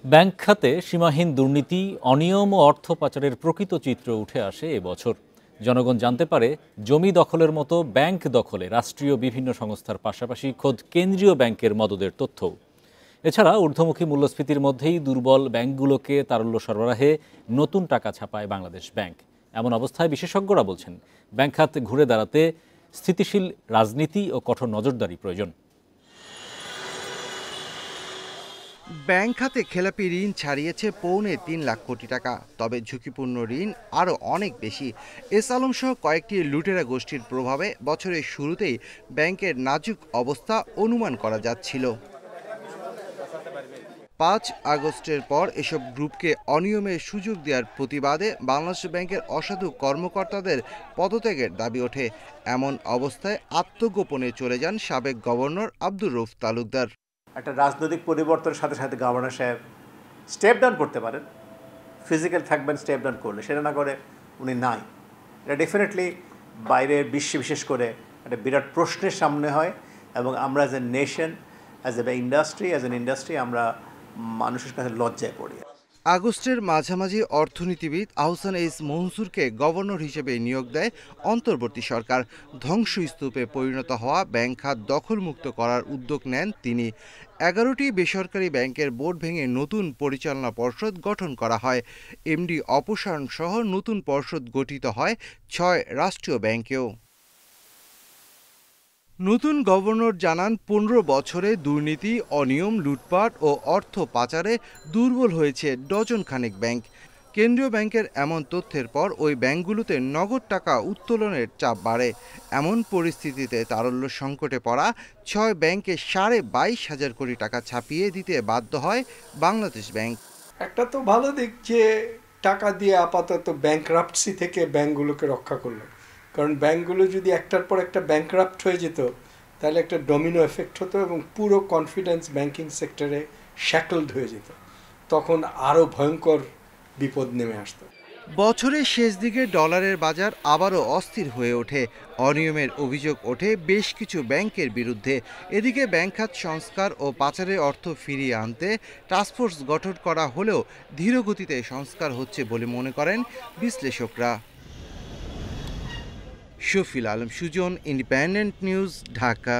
Bank খাতে সীমাহীন দুর্নীতি, অনিয়ম ও অর্থ পাচারের প্রকৃত চিত্র উঠে আসে এবছর। জনগণ জানতে পারে জমি দখলের মতো ব্যাংক দখলে রাষ্ট্রীয় বিভিন্ন সংস্থার পাশাপাশি খোদ কেন্দ্রীয় ব্যাংকের মদদের তথ্যও। এছাড়া ঊর্ধ্বমুখী মূল্যস্ফীতির মধ্যেই দুর্বল ব্যাংকগুলোকে তারল্য সরবরাহে নতুন টাকা ছাপায় বাংলাদেশ ব্যাংক। এমন অবস্থায় বিশেষজ্ঞরা বলছেন ব্যাংক খাত ঘুরে দাঁড়াতে স্থিতিশীল রাজনীতি ও কঠোর নজরদারি প্রয়োজন। ব্যাংক খাতে খেলাপি ঋণ ছাড়িয়েছে ৩.৫ লাখ কোটি টাকা। তবে ঝুঁকিপূর্ণ ঋণ আরও অনেক বেশি। এস আলম সহ কয়েকটি লুটেরা গোষ্ঠীর প্রভাবে বছরের শুরুতেই ব্যাংকের নাজুক অবস্থা অনুমান করা যাচ্ছিল। ৫ আগস্টের পর এসব গ্রুপকে অনিয়মের সুযোগ দেওয়ার প্রতিবাদে বাংলাদেশ ব্যাংকের অসাধু কর্মকর্তাদের পদত্যাগের দাবি ওঠে। এমন অবস্থায় আত্মগোপনে চলে যান সাবেক গভর্নর আব্দুর রউফ তালুকদার। একটা রাজনৈতিক পরিবর্তনের সাথে সাথে গভর্নর সাহেব স্টেপ ডাউন করতে পারেন, ফিজিক্যাল থাকবেন স্টেপ ডাউন করলে, সেটা না করে উনি নাই। এটা ডেফিনেটলি বাইরের বিশ্বে বিশেষ করে একটা বিরাট প্রশ্নের সামনে হয় এবং আমরা as a nation, as a industry আমরা মানুষের কাছে লজ্জায় পড়ি। আগস্টের মাঝামাঝি অর্থনীতিবিদ আহসান এইচ মনসুরকে গভর্নর হিসেবে নিয়োগ দেয় অন্তর্বর্তী সরকার। ধ্বংসস্তূপে পরিণত হওয়া ব্যাংক খাত দখলমুক্ত করার উদ্যোগ নেন তিনি। ১১টি বেসরকারি ব্যাংকের বোর্ড ভেঙে নতুন পরিচালনা পর্ষদ গঠন করা হয়। এমডি অপসারণ সহ নতুন পর্ষদ গঠিত হয় ৬ রাষ্ট্রীয় ব্যাংকেও। নতুন গভর্নর জানান ১৫ বছরে দুর্নীতি, অনিয়ম, লুটপাট ও অর্থ পাচারে দুর্বল হয়েছে ডজন খানেক ব্যাংক। কেন্দ্রীয় ব্যাংকের এমন তথ্যের পর ওই ব্যাংকগুলোতে নগদ টাকা উত্তোলনের চাপ বাড়ে। এমন পরিস্থিতিতে তারল্য সংকটে পড়া ৬ ব্যাংকে ২২,৫০০ কোটি টাকা ছাপিয়ে দিতে বাধ্য হয় বাংলাদেশ ব্যাংক। একটা তো ভালো দিক যে টাকা দিয়ে আপাতত ব্যাংকরাপ্টসি থেকে ব্যাংকগুলোকে রক্ষা করলো, কারণ ব্যাংকগুলো যদি একটার পর একটা ব্যাংকরাপ্ট হয়ে যেত তাহলে একটা ডমিনো এফেক্ট হতো এবং পুরো কনফিডেন্স ব্যাংকিং সেক্টরে শ্যাকলড হয়ে যেত, তখন আরও ভয়ঙ্কর বিপদ নেমে আসতো। বছরের শেষ দিকে ডলারের বাজার আবারও অস্থির হয়ে ওঠে। অনিয়মের অভিযোগ ওঠে বেশ কিছু ব্যাংকের বিরুদ্ধে। এদিকে ব্যাংক খাত সংস্কার ও পাচারের অর্থ ফিরিয়ে আনতে টাস্কফোর্স গঠন করা হলেও ধীরগতিতে সংস্কার হচ্ছে বলে মনে করেন বিশ্লেষকরা। Shafil Alam Sujan, Independent News, Dhaka.